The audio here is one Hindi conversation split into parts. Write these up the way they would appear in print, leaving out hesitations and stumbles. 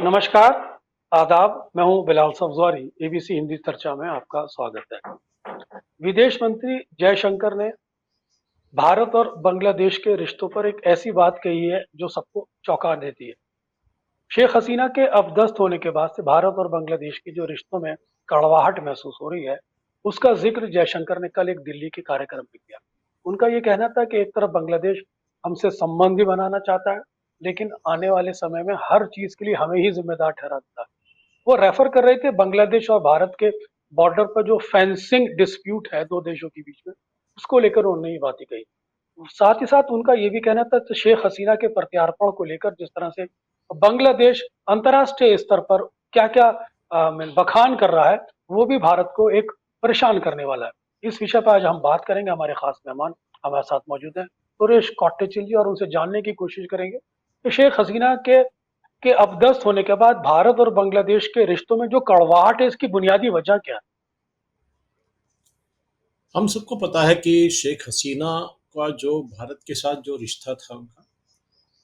नमस्कार, आदाब। मैं हूं बिलाल सब्ज़वारी। एबीसी हिंदी चर्चा में आपका स्वागत है। विदेश मंत्री जयशंकर ने भारत और बांग्लादेश के रिश्तों पर एक ऐसी बात कही है जो सबको चौंका देती है। शेख हसीना के अपदस्थ होने के बाद से भारत और बांग्लादेश के जो रिश्तों में कड़वाहट महसूस हो रही है, उसका जिक्र जयशंकर ने कल एक दिल्ली के कार्यक्रम में किया। उनका ये कहना था कि एक तरफ बांग्लादेश हमसे संबंध भी बनाना चाहता है, लेकिन आने वाले समय में हर चीज के लिए हमें ही जिम्मेदार ठहराता है। वो रेफर कर रहे थे बांग्लादेश और भारत के बॉर्डर पर जो फेंसिंग डिस्प्यूट है दो देशों के बीच में, उसको लेकर उन्होंने ये बातें कही। साथ ही साथ उनका ये भी कहना था कि शेख हसीना के प्रत्यार्पण को लेकर जिस तरह से बांग्लादेश अंतर्राष्ट्रीय स्तर पर क्या क्या बखान कर रहा है, वो भी भारत को एक परेशान करने वाला है। इस विषय पर आज हम बात करेंगे। हमारे खास मेहमान हमारे साथ मौजूद हैं, सुरेश कौटेचिल जी, और उनसे जानने की कोशिश करेंगे कि शेख हसीना के अपदस्थ होने के बाद भारत और बांग्लादेश के रिश्तों में जो कड़वाहट है, इसकी बुनियादी वजह क्या है। हम सबको पता है कि शेख हसीना का जो भारत के साथ जो रिश्ता था उनका,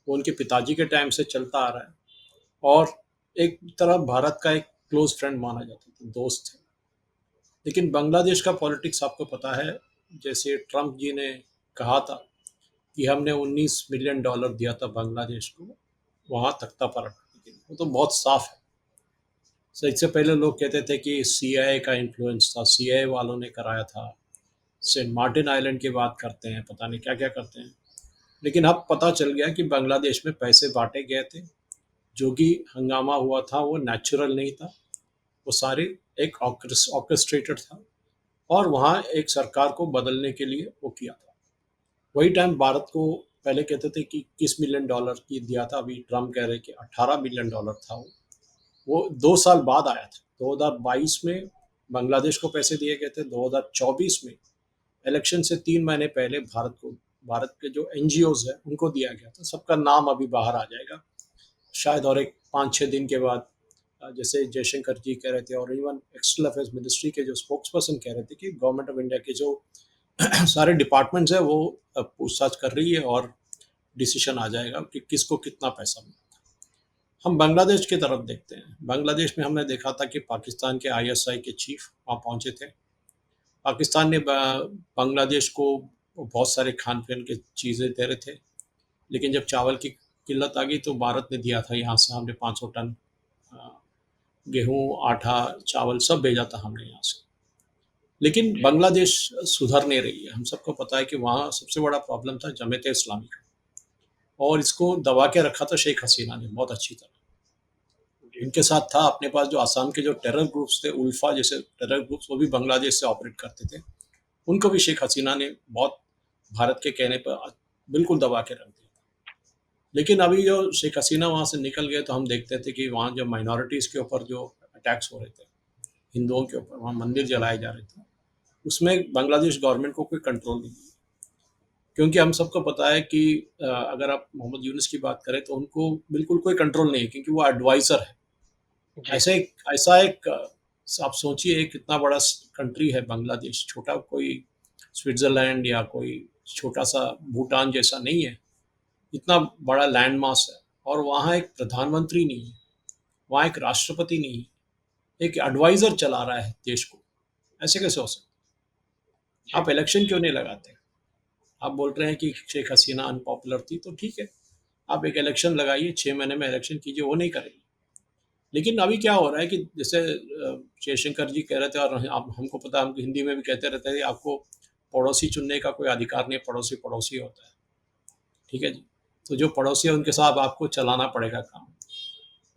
वो उनके पिताजी के टाइम से चलता आ रहा है। और एक तरह भारत का एक क्लोज फ्रेंड माना जाता था, दोस्त थे। लेकिन बांग्लादेश का पॉलिटिक्स आपको पता है। जैसे ट्रम्प जी ने कहा था कि हमने $19 मिलियन दिया था बांग्लादेश को वहाँ तख्ता पर रखने के लिए, वो तो बहुत साफ है। सो इससे पहले लोग कहते थे कि सीआईए का इन्फ्लुएंस था, सीआईए वालों ने कराया था। सेंट मार्टिन आइलैंड की बात करते हैं, पता नहीं क्या क्या करते हैं। लेकिन अब पता चल गया कि बांग्लादेश में पैसे बांटे गए थे। जो कि हंगामा हुआ था वो नेचुरल नहीं था, वो सारे एक ऑर्केस्ट्रेटेड था। और वहाँ एक सरकार को बदलने के लिए वो किया था। वही टाइम भारत को पहले कहते थे कि $21 मिलियन की दिया था, अभी ट्रम्प कह रहे कि $18 मिलियन था। वो 2 साल बाद आया था। 2022 में बांग्लादेश को पैसे दिए गए थे। 2024 में इलेक्शन से 3 महीने पहले भारत के जो एनजीओज है उनको दिया गया था। सबका नाम अभी बाहर आ जाएगा शायद, और एक 5-6 दिन के बाद। जैसे जयशंकर जी कह रहे थे, और इवन एक्सटर्नल अफेयर्स मिनिस्ट्री के जो स्पोक्स पर्सन कह रहे थे कि गवर्नमेंट ऑफ इंडिया के जो सारे डिपार्टमेंट्स है वो पूछताछ कर रही है और डिसीजन आ जाएगा कि किसको कितना पैसा मिला। हम बांग्लादेश की तरफ देखते हैं। बांग्लादेश में हमने देखा था कि पाकिस्तान के आईएसआई के चीफ वहाँ पहुँचे थे। पाकिस्तान ने बांग्लादेश को बहुत सारे खान पीन की चीज़ें दे रहे थे। लेकिन जब चावल की किल्लत आ गई तो भारत ने दिया था। यहाँ से हमने 500 टन गेहूँ, आटा, चावल सब भेजा था हमने यहाँ से। लेकिन बांग्लादेश सुधर नहीं रही है। हम सबको पता है कि वहाँ सबसे बड़ा प्रॉब्लम था जमात इस्लामी का, और इसको दबा के रखा था शेख हसीना ने बहुत अच्छी तरह। इनके साथ था अपने पास जो आसाम के जो टेरर ग्रुप्स थे, उल्फा जैसे टेरर ग्रुप्स, वो भी बांग्लादेश से ऑपरेट करते थे। उनको भी शेख हसीना ने बहुत भारत के कहने पर बिल्कुल दबा के रख दिया। लेकिन अभी जो शेख हसीना वहाँ से निकल गए तो हम देखते थे कि वहाँ जो माइनॉरिटीज़ के ऊपर जो अटैक्स हो रहे थे, हिंदुओं के ऊपर वहाँ मंदिर जलाए जा रहे थे, उसमें बांग्लादेश गवर्नमेंट को कोई कंट्रोल नहीं है। क्योंकि हम सबको पता है कि अगर आप मोहम्मद यूनुस की बात करें तो उनको बिल्कुल कोई कंट्रोल नहीं है, क्योंकि वो एडवाइज़र है। जी। ऐसा एक आप सोचिए, एक इतना बड़ा कंट्री है बांग्लादेश, छोटा कोई स्विट्ज़रलैंड या कोई छोटा सा भूटान जैसा नहीं है। इतना बड़ा लैंड मास है, और वहाँ एक प्रधानमंत्री नहीं है, वहाँ एक राष्ट्रपति नहीं है, एक एडवाइज़र चला रहा है देश को। ऐसे कैसे हो सकता है? जी। आप इलेक्शन क्यों नहीं लगाते? आप बोल रहे हैं कि शेख हसीना अनपॉपुलर थी, तो ठीक है, आप एक इलेक्शन लगाइए, 6 महीने में इलेक्शन कीजिए। वो नहीं करेंगे। लेकिन अभी क्या हो रहा है कि जैसे जयशंकर जी कह रहे थे, और आप हमको पता है, हम हिंदी में भी कहते रहते हैं कि आपको पड़ोसी चुनने का कोई अधिकार नहीं है, पड़ोसी पड़ोसी होता है। ठीक है जी। तो जो पड़ोसी है उनके साथ आपको चलाना पड़ेगा काम।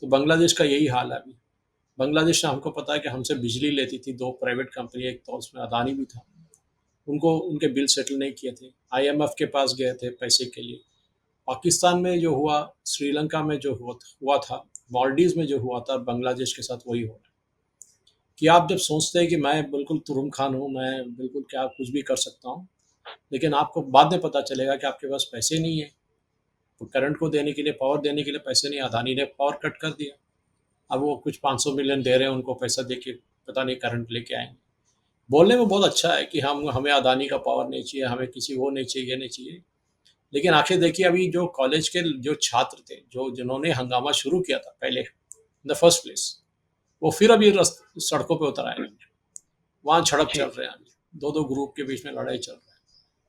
तो बांग्लादेश का यही हाल है अभी। बांग्लादेश ने, हमको पता है कि हमसे बिजली लेती थी 2 प्राइवेट कंपनी, एक तो उसमें अदानी भी था। उनको उनके बिल सेटल नहीं किए थे। आईएमएफ के पास गए थे पैसे के लिए। पाकिस्तान में जो हुआ, श्रीलंका में जो हुआ था, मालदीव में जो हुआ था, बांग्लादेश के साथ वही हो रहा है। कि आप जब सोचते हैं कि मैं बिल्कुल तुरुम खान हूँ, मैं बिल्कुल क्या कुछ भी कर सकता हूँ, लेकिन आपको बाद में पता चलेगा कि आपके पास पैसे नहीं है। तो करंट को देने के लिए, पावर देने के लिए पैसे नहीं। अदानी ने पावर कट कर दिया। अब वो कुछ 500 मिलियन दे रहे हैं उनको पैसा दे के, पता नहीं करंट लेके आएंगे। बोलने में बहुत अच्छा है कि हमें अदानी का पावर नहीं चाहिए, हमें किसी वो नहीं चाहिए, ये नहीं चाहिए। लेकिन आखिर देखिए, अभी जो कॉलेज के जो छात्र थे, जो जिन्होंने हंगामा शुरू किया था पहले, इन द फर्स्ट प्लेस, वो फिर अभी सड़कों पे उतर आएगा, वहां झड़प जी चल रहे हैं, दो दो ग्रुप के बीच में लड़ाई चल रहा है।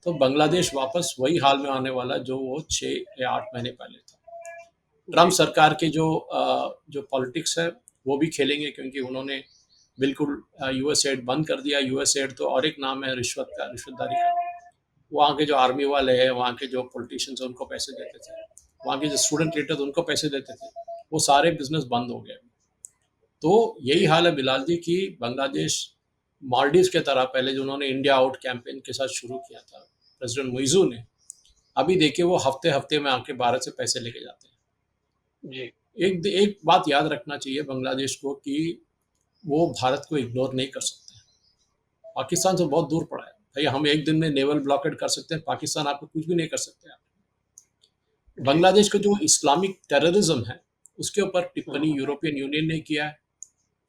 तो बांग्लादेश वापस वही हाल में आने वाला जो वो 6 या 8 महीने पहले था। ट्रम्प जी सरकार के जो पॉलिटिक्स है वो भी खेलेंगे, क्योंकि उन्होंने बिल्कुल यूएस एड बंद कर दिया। यूएस एड तो और एक नाम है रिश्वत का, रिश्वतदारी का। वहाँ के जो आर्मी वाले हैं, वहाँ के जो पॉलिटिशियंस हैं, उनको पैसे देते थे, वहाँ के जो स्टूडेंट लीडर उनको पैसे देते थे, वो सारे बिजनेस बंद हो गए। तो यही हाल है बिलाल जी की बांग्लादेश मालदीव के तरह पहले जो उन्होंने इंडिया आउट कैंपेन के साथ शुरू किया था प्रेसिडेंट मुइजू ने, अभी देखिए वो हफ्ते हफ्ते में आके भारत से पैसे लेके जाते हैं। जी एक एक बात याद रखना चाहिए बांग्लादेश को कि वो भारत को इग्नोर नहीं कर सकते। पाकिस्तान से बहुत दूर पड़ा है भाई, हम एक दिन में नेवल ब्लॉकेड कर सकते हैं, पाकिस्तान आपको कुछ भी नहीं कर सकते। जी बांग्लादेश का जो इस्लामिक टेररिज्म है उसके ऊपर टिप्पणी हम्म, यूरोपियन यूनियन ने किया है।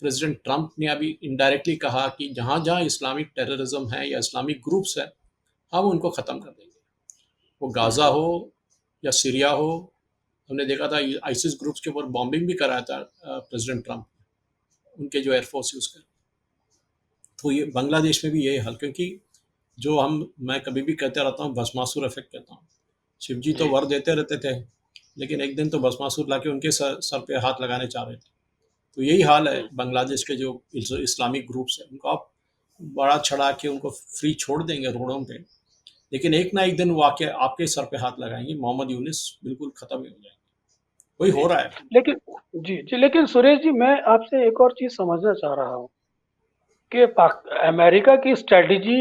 प्रेसिडेंट ट्रंप ने अभी इनडायरेक्टली कहा कि जहां जहां इस्लामिक टेररिज्म है या इस्लामिक ग्रुप्स है, हम उनको ख़त्म कर देंगे। वो गाज़ा हम्म। हो या सीरिया हो। हमने देखा था आईसिस ग्रुप्स के ऊपर बॉम्बिंग भी कराया था प्रेसिडेंट ट्रंप, उनके जो एयरफोर्स यूज़ कर। तो ये बांग्लादेश में भी यही हाल, क्योंकि जो मैं कभी भी कहते रहता हूँ भस्मासुर इफेक्ट कहता हूँ। शिव जी तो जी वर देते रहते थे, लेकिन एक दिन तो भस्मासुर लाके उनके सर पे हाथ लगाने चाह रहे थे। तो यही हाल है हम्म। बांग्लादेश के जो इस्लामिक ग्रुप्स है, उनको आप बड़ा चढ़ा के उनको फ्री छोड़ देंगे रोडों पे, लेकिन एक ना एक दिन वो आके आपके सर पे हाथ लगाएंगे, मोहम्मद यूनिस बिल्कुल खत्म ही हो जाएंगे। वही जी हो रहा है। लेकिन जी लेकिन सुरेश जी, मैं आपसे एक और चीज समझना चाह रहा हूँ कि अमेरिका की स्ट्रेटजी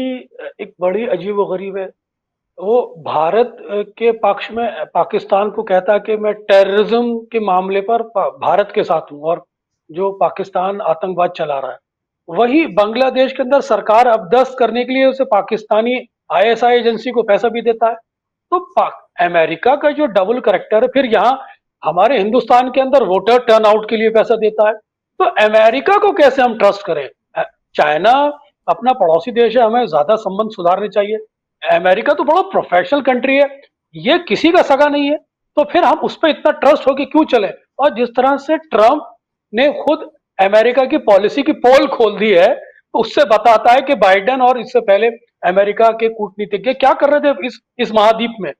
एक बड़ी अजीबोगरीब है। वो भारत के पक्ष में पाकिस्तान को कहता है कि मैं टेररिज्म के मामले पर भारत के साथ हूं, और जो पाकिस्तान आतंकवाद चला रहा है, वही बांग्लादेश के अंदर सरकार अबदस्त करने के लिए उसे पाकिस्तानी आईएसआई एजेंसी को पैसा भी देता है। तो अमेरिका का जो डबल करेक्टर है, फिर यहाँ हमारे हिंदुस्तान के अंदर वोटर टर्नआउट के लिए पैसा देता है। तो अमेरिका को कैसे हम ट्रस्ट करें? चाइना अपना पड़ोसी देश है, हमें ज्यादा संबंध सुधारने चाहिए। अमेरिका तो बड़ा प्रोफेशनल कंट्री है, ये किसी का सगा नहीं है। तो फिर हम उस पर इतना ट्रस्ट होके क्यों चले? और जिस तरह से ट्रंप ने खुद अमेरिका की पॉलिसी की पोल खोल दी है, तो उससे बताता है कि बाइडेन और इससे पहले अमेरिका के कूटनीतिज्ञ क्या कर रहे थे इस महाद्वीप में।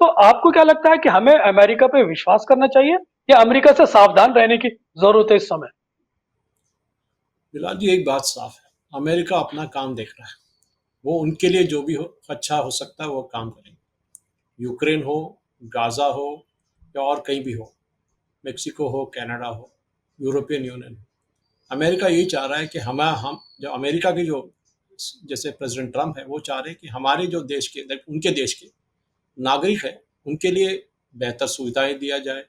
तो आपको क्या लगता है कि हमें अमेरिका पे विश्वास करना चाहिए या अमेरिका से सावधान रहने की जरूरत है इस समय? बिलाल जी एक बात साफ है, अमेरिका अपना काम देख रहा है। वो उनके लिए जो भी हो अच्छा हो सकता है वो काम करेंगे। यूक्रेन हो, गाज़ा हो या और कहीं भी हो, मेक्सिको हो, कनाडा हो, यूरोपियन यूनियन हो, अमेरिका यही चाह रहा है कि हम जो अमेरिका के जो जैसे प्रेसिडेंट ट्रम्प है वो चाह रहे हैं कि हमारे जो देश के उनके देश के नागरिक है उनके लिए बेहतर सुविधाएं दिया जाए,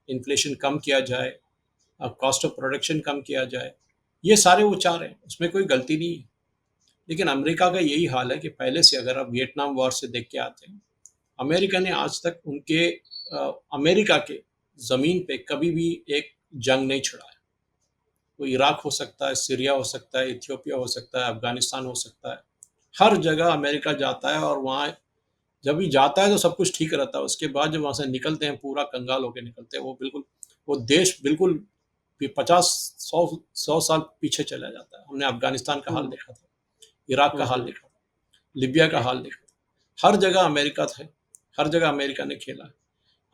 इन्फ्लेशन कम किया जाए, कॉस्ट ऑफ प्रोडक्शन कम किया जाए। ये सारे वो चाह रहे हैं, उसमें कोई गलती नहीं है। लेकिन अमेरिका का यही हाल है कि पहले से अगर आप वियतनाम वॉर से देख के आते हैं, अमेरिका ने आज तक अमेरिका के ज़मीन पे कभी भी एक जंग नहीं छड़ा है। वो इराक हो सकता है, सीरिया हो सकता है, इथियोपिया हो सकता है, अफगानिस्तान हो सकता है। हर जगह अमेरिका जाता है और वहाँ जब भी जाता है तो सब कुछ ठीक रहता है। उसके बाद जब वहाँ से निकलते हैं पूरा कंगाल होकर निकलते हैं। वो देश बिल्कुल 50 100 साल पीछे चला जाता है। हमने अफगानिस्तान का हाल हम्म, देखा था, इराक का हाल हम्म। देखा था, लिबिया का जी हाल देखा था। हर जगह अमेरिका था, हर जगह अमेरिका ने खेला है।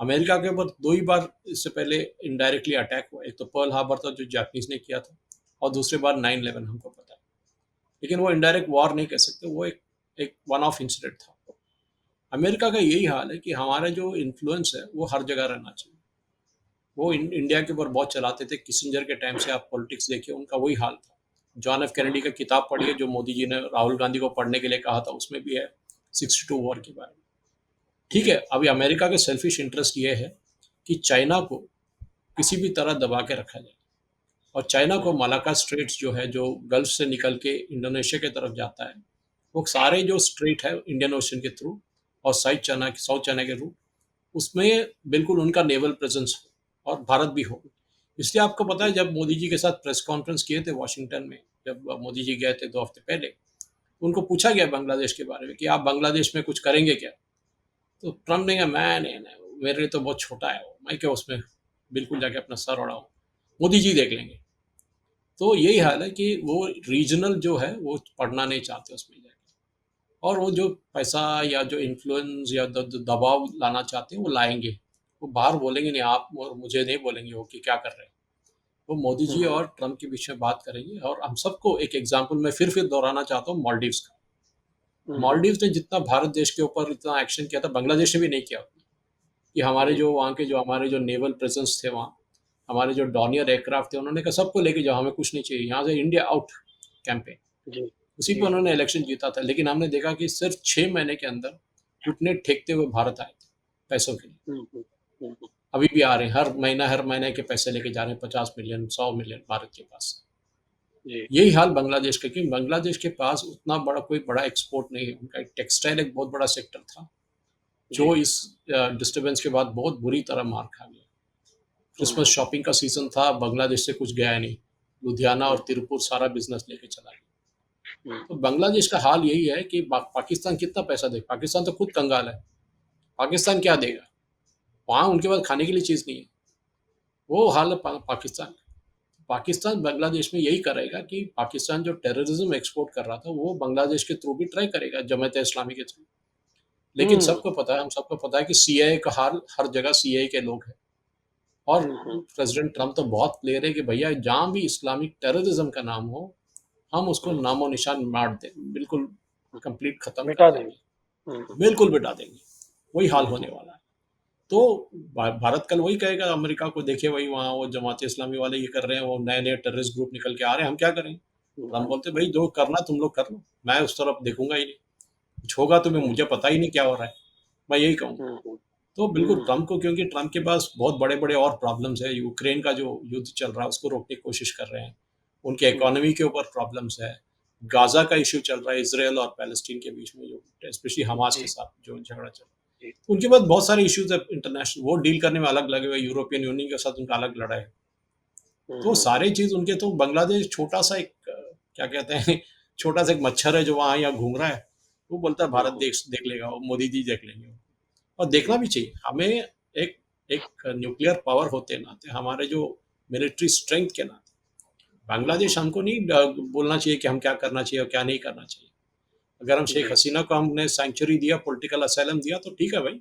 अमेरिका के ऊपर 2 ही बार इससे पहले इनडायरेक्टली अटैक हुआ। एक तो पर्ल हार्बर था जो जापानीज़ ने किया था, और दूसरी बार 9/11 हमको पता है। लेकिन वो इनडायरेक्ट वॉर नहीं कह सकते, वो एक एक वन ऑफ इंसिडेंट था। अमेरिका का यही हाल है कि हमारा जो इन्फ्लुएंस है वो हर जगह रहना चाहिए। वो इंडिया के ऊपर बहुत चलाते थे, किसिंजर के टाइम से आप पॉलिटिक्स देखिए, उनका वही हाल था। जॉन एफ कैनेडी का किताब पढ़िए जो मोदी जी ने राहुल गांधी को पढ़ने के लिए कहा था, उसमें भी है 62 वॉर के बारे में। ठीक है, जी अभी अमेरिका का सेल्फिश इंटरेस्ट ये है कि चाइना को किसी भी तरह दबा के रखा जाए, और चाइना को मलाका स्ट्रेट्स जो है, जो गल्फ से निकल के इंडोनेशिया की तरफ जाता है, वो सारे जो स्ट्रेट है इंडियन ओशन के थ्रू और साउथ चाइना के रूट, उसमें बिल्कुल उनका नेवल प्रेजेंस हो और भारत भी हो। इसलिए आपको पता है जब मोदी जी के साथ प्रेस कॉन्फ्रेंस किए थे वाशिंगटन में, जब मोदी जी गए थे 2 हफ्ते पहले, उनको पूछा गया बांग्लादेश के बारे में कि आप बांग्लादेश में कुछ करेंगे क्या। तो ट्रम्प ने कहा मैं नहीं, मेरे लिए तो बहुत छोटा है वो, मैं क्या उसमें बिल्कुल जाके अपना सर उड़ाऊँ। मोदी जी देख लेंगे। तो यही हाल है कि वो रीजनल जो है वो पढ़ना नहीं चाहते उसमें जाके, और वो जो पैसा या जो इन्फ्लुएंस या दबाव लाना चाहते हैं वो लाएंगे। वो बाहर बोलेंगे नहीं, आप और मुझे नहीं बोलेंगे वो कि क्या कर रहे हैं। वो मोदी जी हम्म, और ट्रम्प के बीच में बात करेंगे। और हम सबको एक एग्जाम्पल मैं फिर दोहराना चाहता हूँ, मालदीव्स का। हम्म, मालदीव्स ने जितना भारत देश के ऊपर इतना एक्शन किया था, बांग्लादेश ने भी नहीं किया उतना। कि हमारे जी, जो वहाँ के जो हमारे जो नेवल प्रेजेंस थे वहाँ, हमारे जो डॉनियर एयरक्राफ्ट थे, उन्होंने कहा सबको लेके जाओ, हमें कुछ नहीं चाहिए, यहाँ से इंडिया आउट कैंपेन। जी, उसी पे जी, उन्होंने इलेक्शन जीता था। लेकिन हमने देखा कि सिर्फ 6 महीने के अंदर घुटने टेकते हुए भारत आए थे पैसों के लिए। हम्म, हम्म, हम्म, अभी भी आ रहे हैं, हर महीने के पैसे लेके जा रहे हैं, 50 मिलियन 100 मिलियन भारत के पास। जी, यही हाल बांग्लादेश का, कि बांग्लादेश के पास उतना बड़ा कोई बड़ा एक्सपोर्ट नहीं है। उनका एक टेक्सटाइल एक बहुत बड़ा सेक्टर था, जो जी, इस डिस्टर्बेंस के बाद बहुत बुरी तरह मार खा गया। क्रिसमस हम्म, शॉपिंग का सीजन था, बांग्लादेश से कुछ गया नहीं। लुधियाना हम्म, और तिरुपुर सारा बिजनेस लेके चला गया। हम्म, तो बांग्लादेश का हाल यही है कि पाकिस्तान कितना पैसा दे, पाकिस्तान तो खुद कंगाल है। पाकिस्तान क्या जी, देगा, वहाँ उनके पास खाने के लिए चीज़ नहीं है। वो हाल है पाकिस्तान। पाकिस्तान बांग्लादेश में यही करेगा कि पाकिस्तान जो टेररिज्म एक्सपोर्ट कर रहा था वो बांग्लादेश के थ्रू भी ट्राई करेगा, जमात इस्लामी के थ्रू। लेकिन हम्म, सबको पता है, हम सबको पता है कि सीआईए का हाल, हर जगह सीआईए के लोग हैं। और हम्म, प्रेसिडेंट ट्रम्प तो बहुत क्लियर है कि भैया जहाँ भी इस्लामिक टेररिज्म का नाम हो, हम उसको हम्म, नामो निशान मार दें, बिल्कुल कंप्लीट खत्म कर मिटा देंगे। देंगे, हम्म, बिल्कुल मिटा देंगे। वही हाल होने हम्म, वाला है। तो भारत कल वही कहेगा अमेरिका को, देखिए वही वहाँ वो जमात इस्लामी वाले ये कर रहे हैं, वो नए नए टेररिस्ट ग्रुप निकल के आ रहे हैं, हम क्या करें। ट्रम्प हम्म, बोलते भाई जो करना तुम लोग कर लो, मैं उस तरफ देखूंगा ही नहीं, कुछ होगा तो मैं, हम्म, मुझे पता ही नहीं क्या हो रहा है, मैं यही कहूँगा। हम्म, तो बिल्कुल हम्म, ट्रम्प को, क्योंकि ट्रम्प के पास बहुत बड़े बड़े और प्रॉब्लम्स है। यूक्रेन का जो युद्ध चल रहा है उसको रोकने की कोशिश कर रहे हैं, उनके हम्म, इकोनॉमी के ऊपर प्रॉब्लम्स है। गाजा का इश्यू चल रहा है, इसराइल और पैलेस्टीन के बीच में, जो स्पेशली हमास के जी, साथ जो झगड़ा चल रहा है। जी, उनके पास बहुत सारे इश्यूज है इंटरनेशनल, वो डील करने में अलग लगे हुए, यूरोपियन यूनियन के साथ उनका अलग लड़ाई है। तो हम्म, सारे चीज उनके, तो बांग्लादेश छोटा सा एक क्या कहते हैं छोटा सा एक मच्छर है जो वहाँ यहाँ घूम रहा है। वो बोलता है भारत हम्म, देख देख लेगा, वो मोदी जी देख लेंगे। और देखना जी, भी चाहिए हमें। एक एक न्यूक्लियर पावर होते नाते, हमारे जो मिलिट्री स्ट्रेंथ के नाते, बांग्लादेश हम्म, हमको नहीं बोलना चाहिए कि हम क्या करना चाहिए और क्या नहीं करना चाहिए। अगर हम शेख जी, हसीना को हमने सेंचुरी दिया, पॉलिटिकल असाइलम दिया, तो ठीक है भाई।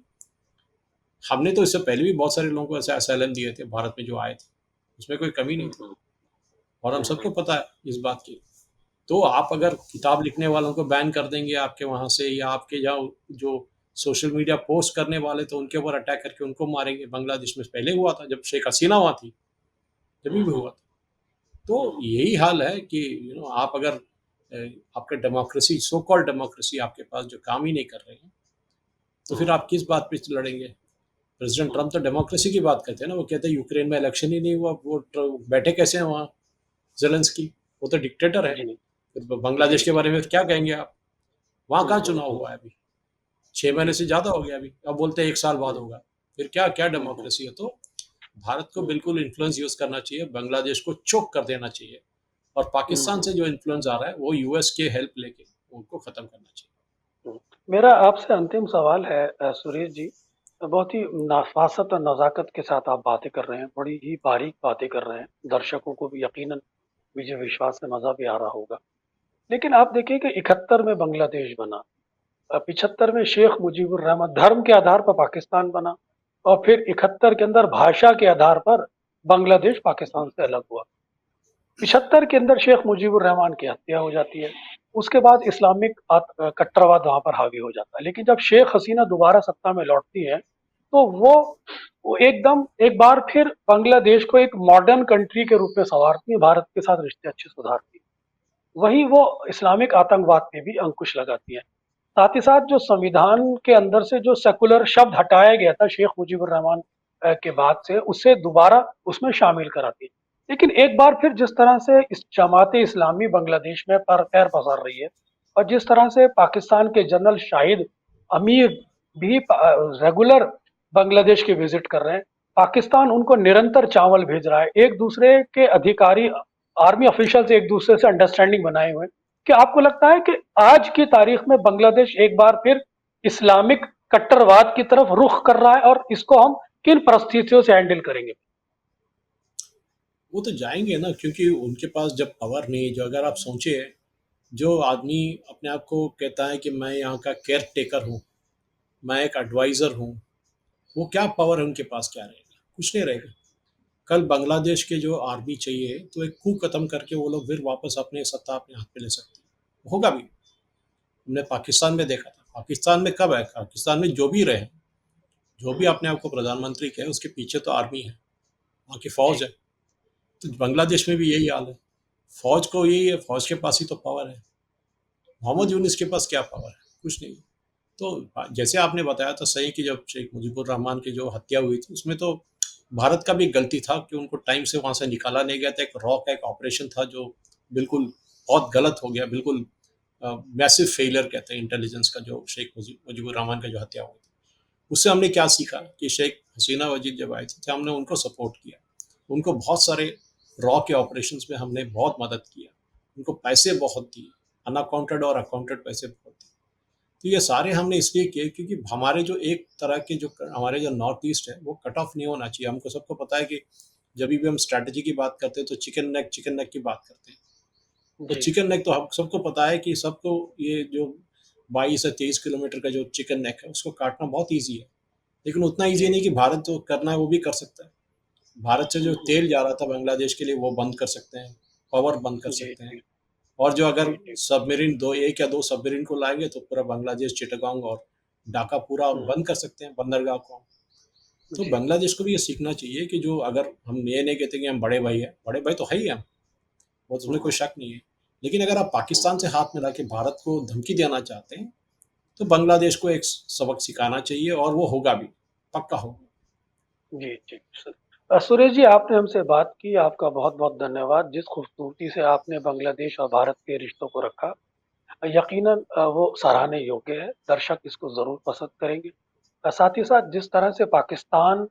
हमने तो इससे पहले भी बहुत सारे लोगों को ऐसे असाइलम दिए थे भारत में जो आए थे, उसमें कोई कमी नहीं थी। हम्म, और हम सबको पता है इस बात की। तो आप अगर किताब लिखने वालों को बैन कर देंगे आपके वहाँ से, या आपके जहाँ जो सोशल मीडिया पोस्ट करने वाले तो उनके ऊपर अटैक करके उनको मारेंगे, बांग्लादेश में पहले हुआ था जब शेख हसीना वहाँ थी, जब भी हम्म, हुआ था। तो यही हाल है कि आप अगर आपका डेमोक्रेसी, सो कॉल्ड डेमोक्रेसी आपके पास जो काम ही नहीं कर रहे हैं, तो फिर आप किस बात पे लड़ेंगे। प्रेसिडेंट ट्रम्प तो डेमोक्रेसी की बात करते हैं ना, वो कहते हैं यूक्रेन में इलेक्शन ही नहीं हुआ, वो बैठे कैसे हैं वहाँ जेलेंस्की, वो तो डिक्टेटर है। जी, फिर जी, बांग्लादेश के जी, बारे में क्या कहेंगे आप। वहाँ कहाँ हम्म, चुनाव हुआ है अभी, 6 महीने जी, से ज्यादा हो गया अभी, अब बोलते हैं 1 साल बाद हम्म, होगा। फिर क्या क्या हम्म, डेमोक्रेसी है। तो भारत को हम्म, बिल्कुल इन्फ्लुएंस यूज करना चाहिए, बांग्लादेश को चोक कर देना चाहिए। और पाकिस्तान हम्म, से जो इन्फ्लुएंस आ रहा है वो यूएस के हेल्प लेके उनको खत्म करना चाहिए। हम्म। मेरा आपसे अंतिम सवाल है सुरेश जी। बहुत ही नफासत और नज़ाकत के साथ आप बातें कर रहे हैं, बड़ी ही बारीक बातें कर रहे हैं। दर्शकों को भी यकीनन, मुझे विश्वास है, मज़ा भी आ रहा होगा। लेकिन आप देखिए कि 71 में बांग्लादेश बना, 75 में शेख मुजीबुर रहमान धर्म के आधार पर पाकिस्तान बना, और फिर 71 के अंदर भाषा के आधार पर बांग्लादेश पाकिस्तान से अलग हुआ। 75 के अंदर शेख मुजीबुर रहमान की हत्या हो जाती है। उसके बाद इस्लामिक कट्टरवाद वहां पर हावी हो जाता है। लेकिन जब शेख हसीना दोबारा सत्ता में लौटती है, तो वो एकदम एक बार फिर बांग्लादेश को एक मॉडर्न कंट्री के रूप में संवारती है, भारत के साथ रिश्ते अच्छे सुधारती है। वहीं वो इस्लामिक आतंकवाद पे भी अंकुश लगाती है। साथ ही साथ जो संविधान के अंदर से जो सेकुलर शब्द हटाया गया था शेख मुजीबुर रहमान के बाद से, उसे दोबारा उसमें शामिल कराती है। लेकिन एक बार फिर जिस तरह से इस जमात इस्लामी बांग्लादेश में पर पैर पसार रही है, और जिस तरह से पाकिस्तान के जनरल शाहिद अमीर भी रेगुलर बांग्लादेश के विजिट कर रहे हैं, पाकिस्तान उनको निरंतर चावल भेज रहा है, एक दूसरे के अधिकारी, आर्मी ऑफिशियल से एक दूसरे से अंडरस्टैंडिंग बनाए हुए हैं। क्या आपको लगता है कि आज की तारीख में बांग्लादेश एक बार फिर इस्लामिक कट्टरवाद की तरफ रुख कर रहा है, और इसको हम किन परिस्थितियों से हैंडल करेंगे? वो तो जाएंगे ना, क्योंकि उनके पास जब पावर नहीं, जो अगर आप सोचे, जो आदमी अपने आप को कहता है कि मैं यहाँ का केयर टेकर हूँ, मैं एक एडवाइज़र हूँ, वो क्या पावर है उनके पास, क्या रहेगा? कुछ नहीं रहेगा। कल बांग्लादेश के जो आर्मी चाहिए तो एक coup खत्म करके वो लोग फिर वापस अपने सत्ता अपने हाथ में ले सकते हैं, होगा भी। हमने पाकिस्तान में देखा था। पाकिस्तान में कब है, पाकिस्तान में जो भी रहे, जो भी अपने आप को प्रधानमंत्री कहे, उसके पीछे तो आर्मी है, वहाँ की फौज जी है। तो बांग्लादेश में भी यही हाल है, फौज को यही है, फौज के पास ही तो पावर है। मोहम्मद यूनिस के पास क्या पावर है? कुछ नहीं। तो जैसे आपने बताया था सही कि जब शेख मुजीबुर रहमान की जो हत्या हुई थी, उसमें तो भारत का भी गलती था कि उनको टाइम से वहां से निकाला नहीं गया था। एक रॉ का एक ऑपरेशन था जो बिल्कुल बहुत गलत हो गया, बिल्कुल मैसिव फेलियर कहते हैं इंटेलिजेंस का, जो शेख मुजीबुर रहमान का जो हत्या हुई थी। उससे हमने क्या सीखा कि शेख हसीना वजीद जब आए थे, हमने उनको सपोर्ट किया, उनको बहुत सारे रॉ के ऑपरेशंस में हमने बहुत मदद किया, उनको पैसे बहुत दिए, अनअकाउंटेड और अकाउंटेड पैसे बहुत दिए। तो ये सारे हमने इसलिए किए क्योंकि हमारे जो एक तरह के जो हमारे जो नॉर्थ ईस्ट है वो कट ऑफ नहीं होना चाहिए। हमको सबको पता है कि जब भी हम स्ट्रैटेजी की बात करते हैं तो चिकन नेक की बात करते हैं। तो जी चिकन नेक तो हम सबको पता है कि सबको, ये जो 22 से 23 किलोमीटर का जो चिकन नेक है उसको काटना बहुत ईजी है, लेकिन उतना ईजी जी नहीं कि भारत जो करना है वो भी कर सकता है। भारत से जो हम्म, तेल जा रहा था बांग्लादेश के लिए वो बंद कर सकते हैं, पावर बंद कर जी सकते हैं। जी और जो अगर जी जी सबमरीन, दो एक या दो सबमरीन को लाएंगे तो पूरा बांग्लादेश, चिटागोंग और ढाका पूरा हम्म, बंद कर सकते हैं, बंदरगाह को। तो जी बांग्लादेश को भी ये सीखना चाहिए कि जो, अगर हम ये नहीं कहते कि हम बड़े भाई हैं, बड़े भाई तो है ही हम, वो तो उसमें कोई हम्म, शक नहीं है। लेकिन अगर आप हम्म, पाकिस्तान से हाथ मिला के भारत को धमकी देना चाहते हैं तो बांग्लादेश को एक सबक सिखाना चाहिए, और वो होगा भी, पक्का होगा। जी जी सुरेश जी, आपने हमसे बात की, आपका बहुत बहुत धन्यवाद। जिस खूबसूरती से आपने बांग्लादेश और भारत के रिश्तों को रखा, यकीनन वो सराहने योग्य है। दर्शक इसको जरूर पसंद करेंगे। साथ ही साथ जिस तरह से पाकिस्तान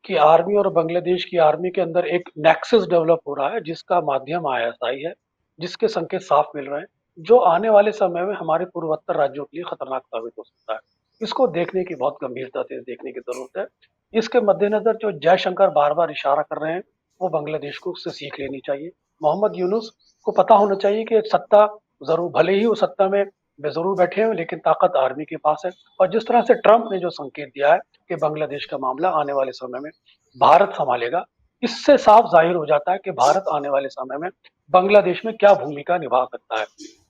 की आर्मी और बांग्लादेश की आर्मी के अंदर एक नेक्सस डेवलप हो रहा है, जिसका माध्यम आईएसआई है, जिसके संकेत साफ मिल रहे हैं, जो आने वाले समय में हमारे पूर्वोत्तर राज्यों के लिए खतरनाक साबित हो सकता है। इसको देखने की, बहुत गंभीरता से देखने की जरूरत है। इसके मद्देनजर जो जयशंकर बार बार इशारा कर रहे हैं, वो बांग्लादेश को उससे सीख लेनी चाहिए। मोहम्मद यूनुस को पता होना चाहिए कि सत्ता, जरूर भले ही वो सत्ता में जरूर बैठे हैं, लेकिन ताकत आर्मी के पास है। और जिस तरह से ट्रंप ने जो संकेत दिया है कि बांग्लादेश का मामला आने वाले समय में भारत संभालेगा, इससे साफ जाहिर हो जाता है कि भारत आने वाले समय में बांग्लादेश में क्या भूमिका निभा सकता है,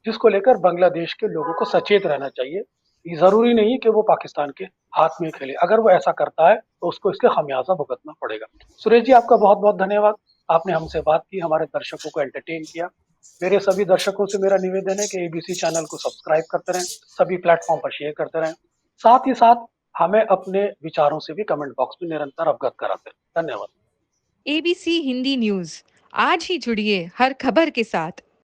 जिसको लेकर बांग्लादेश के लोगों को सचेत रहना चाहिए। ये जरूरी नहीं कि वो पाकिस्तान के हाथ में खेले। अगर वो ऐसा करता है तो उसको इसका खमियाजा भुगतना पड़ेगा। सुरेश जी, आपका बहुत बहुत धन्यवाद। आपने हमसे बात की, हमारे दर्शकों को एंटरटेन किया। मेरे सभी दर्शकों से मेरा निवेदन है कि एबीसी चैनल को सब्सक्राइब करते रहें, सभी प्लेटफॉर्म पर शेयर करते रहें। साथ ही साथ हमें अपने विचारों से भी कमेंट बॉक्स में निरंतर अवगत कराते रहें। धन्यवाद। एबीसी हिंदी न्यूज, आज ही जुड़िए हर खबर के साथ।